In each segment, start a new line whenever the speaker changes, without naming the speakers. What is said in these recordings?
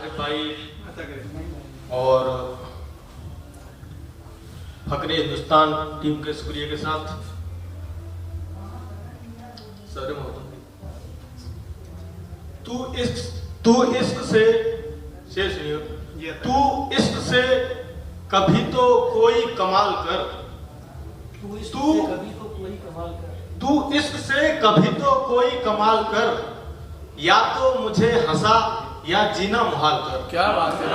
आरिफ भाई और फकरे हिंदुस्तान टीम के शुक्रिया के साथ सर तू इश्क से शेष नहीं, तू इश्क से कभी तो कोई कमाल कर, तू इश्क से कभी तो कोई कमाल कर, या तो मुझे हंसा या जीना मुहाल कर।
क्या बात है।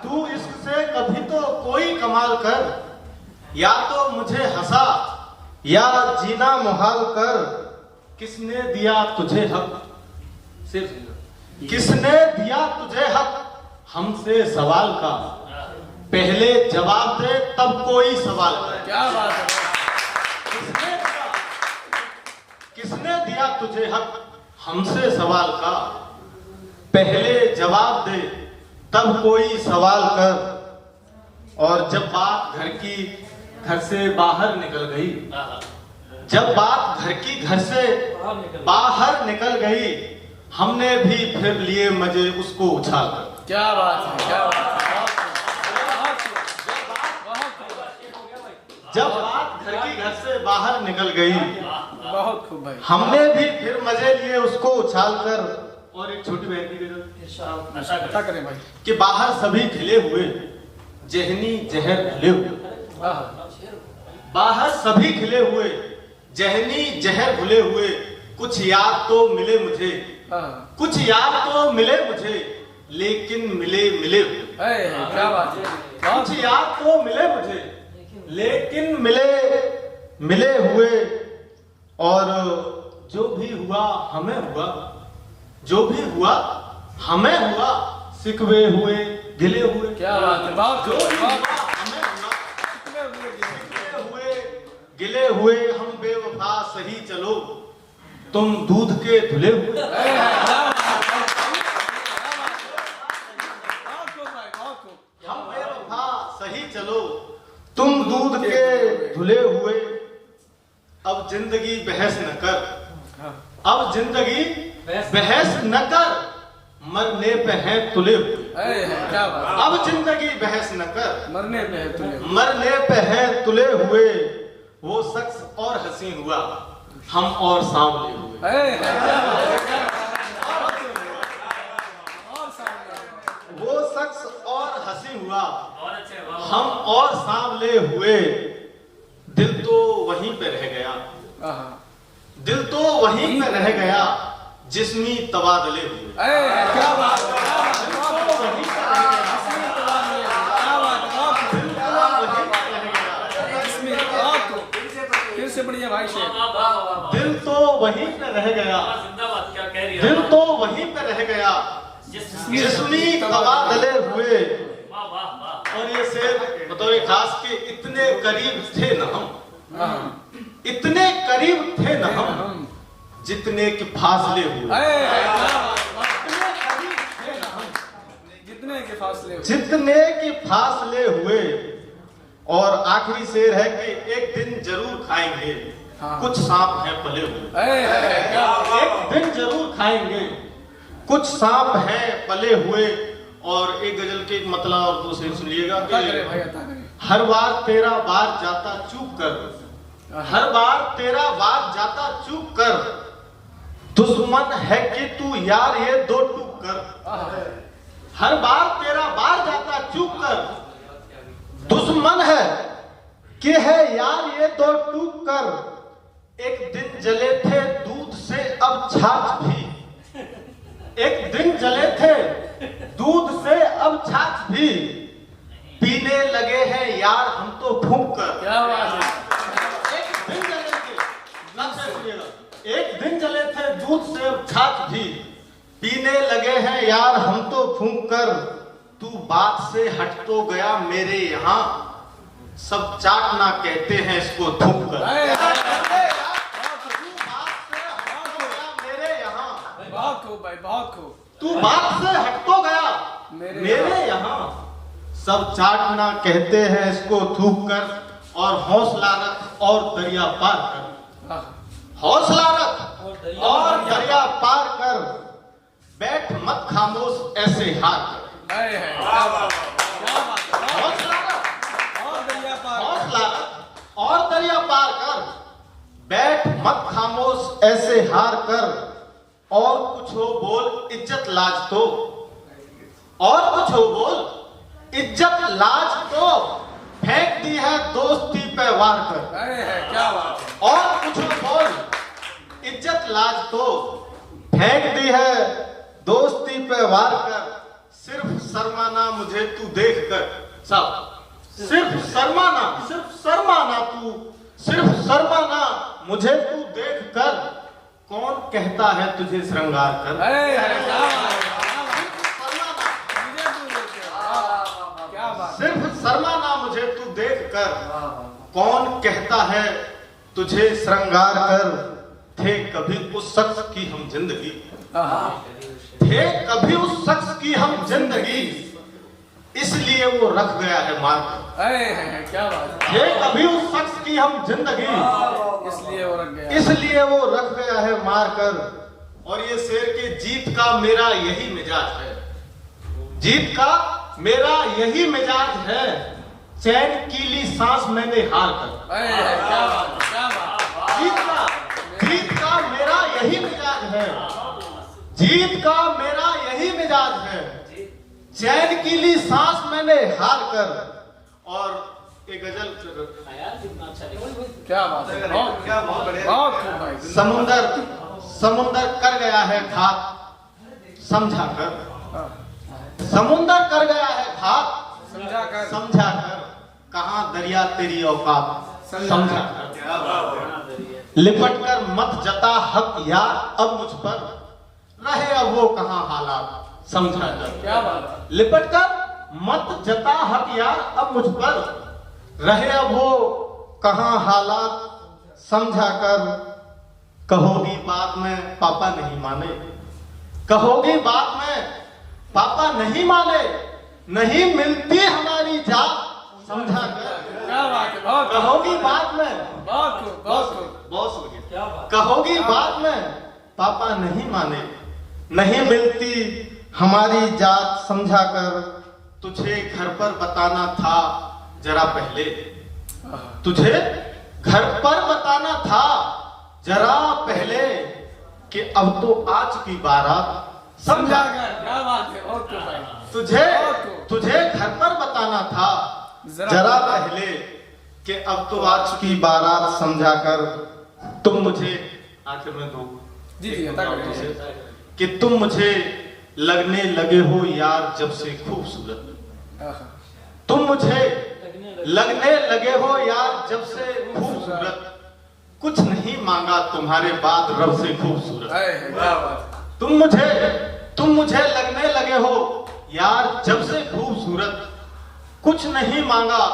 तू इश्क से कभी तो कोई कमाल कर, या तो मुझे हंसा या जीना मुहाल कर। किसने दिया तुझे हक, सिर्फ किसने दिया तुझे हक हमसे सवाल का, पहले जवाब दे तब कोई सवाल कर।
क्या बात है।
किसने दिया तुझे हक हमसे सवाल का, पहले जवाब दे तब कोई सवाल कर। और जब बात घर से बाहर निकल गई, जब बात घर से बाहर निकल गई, हमने भी फिर लिए मजे उसको उछाल कर।
क्या बात है। क्या बात है।
जब बात घर से बाहर निकल गई,
बहुत खूब भाई,
हमने भी फिर मजे लिए उसको उछाल कर। और एक छोटी बहन की
करें भाई
कि बाहर सभी खिले हुए जहनी जहर घुले हुए, बाहर सभी खिले हुए जहनी जहर घुले हुए। कुछ याद तो मिले मुझे, कुछ याद तो मिले मुझे, लेकिन मिले हुए।
क्या बात है।
कुछ याद तो मिले मुझे, लेकिन मिले हुए। और जो भी हुआ हमें हुआ, जो भी हुआ हमें हुआ, सिकवे हुए गिले हुए।
क्या बात है। बहुत
जो भी हुआ हमें हुआ, सिकवे हुए गिले हुए। हम बेवफा सही चलो, तुम दूध के धुले हुए। हम बेवफा सही चलो, तुम दूध के धुले हुए। अब जिंदगी बहस न कर, अब जिंदगी बहस न कर, मरने पे है तुले हुए।
क्या बात।
अब जिंदगी बहस न कर,
मरने पे है तुले,
मरने पे है तुले हुए। वो शख्स और हसीन हुआ, हम और सांवले हुए। वो शख्स और हसीन हुआ, हम और सांवले हुए। दिल तो वहीं पे रह गया, दिल तो वहीं पे रह गया, जिस्मी तबादले हुए।
क्या बात है। फिर से बढ़िया भाई से,
दिल तो वहीं पे रह गया, दिल तो वहीं पे रह गया, जिस्मी तबादले हुए। और ये शेर बतौर खास के इतने करीब थे न हम, इतने करीब थे न हम, जितने के फासले हुए।
जितने के फासले हुए,
जितने के फासले हुए। और आखिरी शेर है कि एक दिन जरूर खाएंगे, कुछ सांप हैं पले हुए। एक दिन जरूर खाएंगे, कुछ सांप हैं पले हुए। और एक गजल के मतलब और दूसरे सुनिएगा कि हर बार तेरा बार जाता चूक कर, हर बार तेरा बार जाता चूक कर, दुश्मन है कि तू यार ये दो टूक कर। हर बार तेरा बार जाता चूक कर, दुश्मन है कि है यार ये दो टूक कर। एक दिन जले थे दूध से अब छाछ भी, एक दिन जले थे दूध से अब छाछ भी, पीने लगे हैं यार हम तो फूंक कर।
क्या बात है।
एक दिन जले थे, एक दिन जले थे दूध से अब छाछ भी, पीने लगे हैं यार हम तो फूंक कर। तू बात से हट तो गया मेरे यहाँ, सब चाटना कहते हैं इसको थूक कर।
बहुत खूब भाई, बहुत खूब।
तू बात से हट तो गया मेरे यहाँ, सब चाटना कहते हैं इसको थूक कर। और हौसला रख और दरिया पार कर, हौसला रख और दरिया पार कर, बैठ मत खामोश ऐसे हार कर।
क्या बात है,
हौसला रख
और दरिया पार,
हौसला रख और दरिया पार कर, बैठ मत खामोश ऐसे हार कर, और कुछ हो बोल इज्जत लाज तो, और कुछ हो बोल इज्जत लाज तो, फेंक दी है दोस्ती पे वार कर।
क्या बात है,
और कुछ हो बोल इज्जत लाज तो, फेंक दी है दोस्ती पे वार कर, सिर्फ शर्माना मुझे तू देख कर। सब सिर्फ शर्माना तू, सिर्फ शर्माना मुझे तू देख कर, कौन कहता है तुझे श्रृंगार कर। सिर्फ शर्माना मुझे तू देख कर, कौन कहता है तुझे श्रृंगार कर। थे कभी उस शख्स की हम जिंदगी, थे कभी उस शख्स की हम जिंदगी, इसलिए वो रख गया है मार कर।
क्या बात है,
थे कभी उस शख्स की हम जिंदगी,
इसलिए वो रख गया,
इसलिए वो रख गया है मार कर। और ये शेर के जीत का मेरा यही मिजाज है, जीत का मेरा यही मिजाज है, चैन कीली सांस मैंने हार कर।
क्या बात, क्या बात,
जीत का मेरा यही मिजाज है, जीत का मेरा यही मिजाज है, चैन कीली सांस मैंने हार कर। और एक गजल
क्या बात है, बहुत बढ़िया,
समुंदर कर गया है घात समझा कर, समुंदर कर गया है घात समझा कर, कहां दरिया तेरी औकात समझा कर। लिपट कर मत जता हक यार अब मुझ पर, रहे अब वो कहां हालात समझा कर।
क्या बात,
लिपट कर मत जता हक यार अब मुझ पर, रहे अब वो कहां हालात समझा कर। कहोगी बात में पापा नहीं माने, कहोगी बात में पापा नहीं माने, नहीं मिलती हमारी जात समझा कर।
क्या बात है, बहुत
कहोगी बात में
बहुत खूब, बहुत खूब,
बहुत हो गया, कहोगी बात में पापा नहीं माने, नहीं मिलती हमारी जात समझा कर। तुझे घर पर बताना था जरा पहले, तुझे घर पर बताना था जरा पहले, कि अब तो आज की बारात समझा कर।
क्या बात है, बहुत खूब भाई,
तुझे घर पर बताना था जरा पहले, कि अब तो आज की बारात समझा कर। तुम मुझे आखिर में दो
जी
कि तुम मुझे लगने लगे हो यार जब से खूबसूरत, तुम मुझे लगने लगे हो यार जब से खूबसूरत, कुछ नहीं मांगा तुम्हारे बाद रब से खूबसूरत।
क्या बात,
तुम मुझे लगने लगे हो यार जब से खूबसूरत, कुछ नहीं मांगा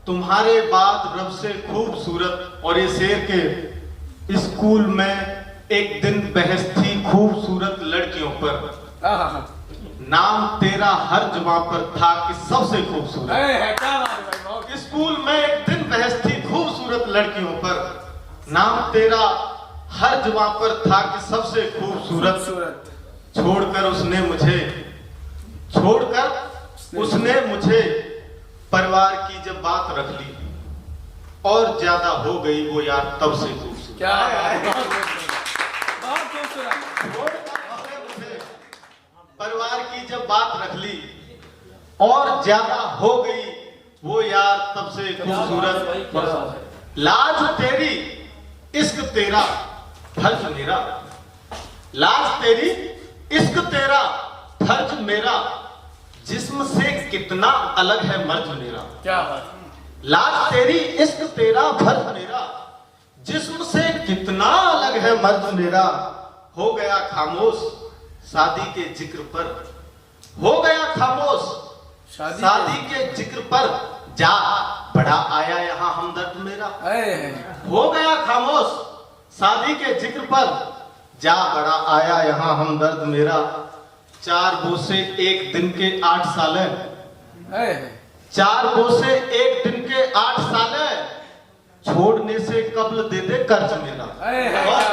तुम्हारे बाद रब से खूबसूरत। और ये शेर के स्कूल में एक दिन बहस थी खूबसूरत लड़कियों पर, नाम तेरा हर जुबान पर था कि सबसे खूबसूरत।
क्या बात है भाई, बहुत
स्कूल में एक दिन बहस थी खूबसूरत लड़कियों पर, नाम तेरा हर जुबान पर था कि सबसे खूबसूरत। छोड़कर उसने मुझे परिवार की जब बात रख ली, और ज्यादा हो गई वो यार तब से खूबसूरत।
क्या बहुत खूबसूरत,
परिवार की जब बात रख ली, और ज्यादा हो गई वो यार तब से खूबसूरत। लाज तेरी इश्क तेरा फर्ज मेरा, लाज तेरी इश्क तेरा फर्ज मेरा, जिस्म से कितना अलग है मर्ज मेरा।
क्या बात,
लाज तेरी इश्क तेरा फर्ज मेरा, जिस्म से कितना अलग है मर्ज मेरा। हो गया खामोश शादी के जिक्र पर, हो गया खामोश शादी के जिक्र पर, जा बड़ा आया यहाँ हमदर्द मेरा। हो गया खामोश शादी के जिक्र पर, जा बड़ा आया यहाँ हमदर्द मेरा। 4 बोसे एक दिन के 8 साल, 4 बोसे एक दिन के 8 साल, छोड़ने से कब्ल दे दे कर्ज मेरा।
है,
और